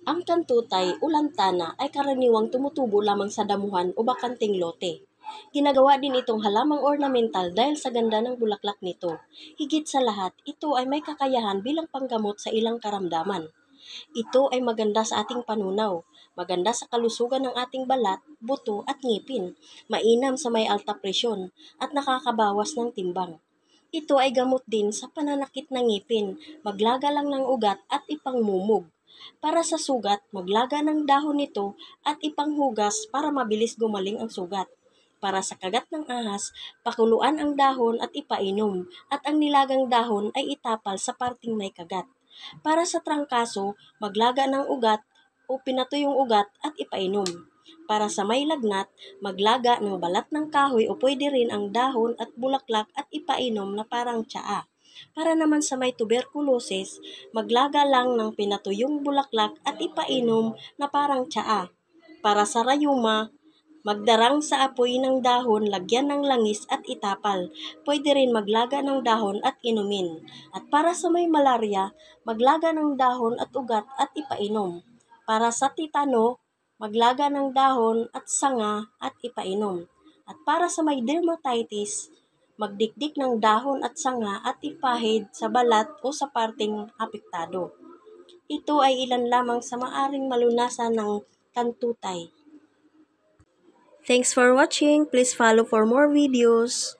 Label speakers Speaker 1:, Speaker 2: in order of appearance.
Speaker 1: Ang kantutay o lantana ay karaniwang tumutubo lamang sa damuhan o bakanting lote. Ginagawa din itong halamang ornamental dahil sa ganda ng bulaklak nito. Higit sa lahat, ito ay may kakayahan bilang panggamot sa ilang karamdaman. Ito ay maganda sa ating panunaw, maganda sa kalusugan ng ating balat, buto at ngipin, mainam sa may alta presyon, at nakakabawas ng timbang. Ito ay gamot din sa pananakit ng ngipin, maglaga lang ng ugat at ipangmumog. Para sa sugat, maglaga ng dahon nito at ipanghugas para mabilis gumaling ang sugat. Para sa kagat ng ahas, pakuluan ang dahon at ipainom, at ang nilagang dahon ay itapal sa parting may kagat. Para sa trangkaso, maglaga ng ugat o pinatuyong ugat at ipainom. Para sa may lagnat, maglaga ng balat ng kahoy o pwede rin ang dahon at bulaklak at ipainom na parang tsaa. Para naman sa may tuberculosis, maglaga lang ng pinatuyong bulaklak at ipainom na parang tsaa. Para sa rayuma, magdarang sa apoy ng dahon, lagyan ng langis at itapal. Pwede rin maglaga ng dahon at inumin. At para sa may malaria, maglaga ng dahon at ugat at ipainom. Para sa titano, maglaga ng dahon at sanga at ipainom. At para sa may dermatitis, magdikdik ng dahon at sanga at ipahid sa balat o sa parteng apektado. Ito ay ilan lamang sa maaring malunasan ng kantutay. Thanks for watching. Please follow for more videos.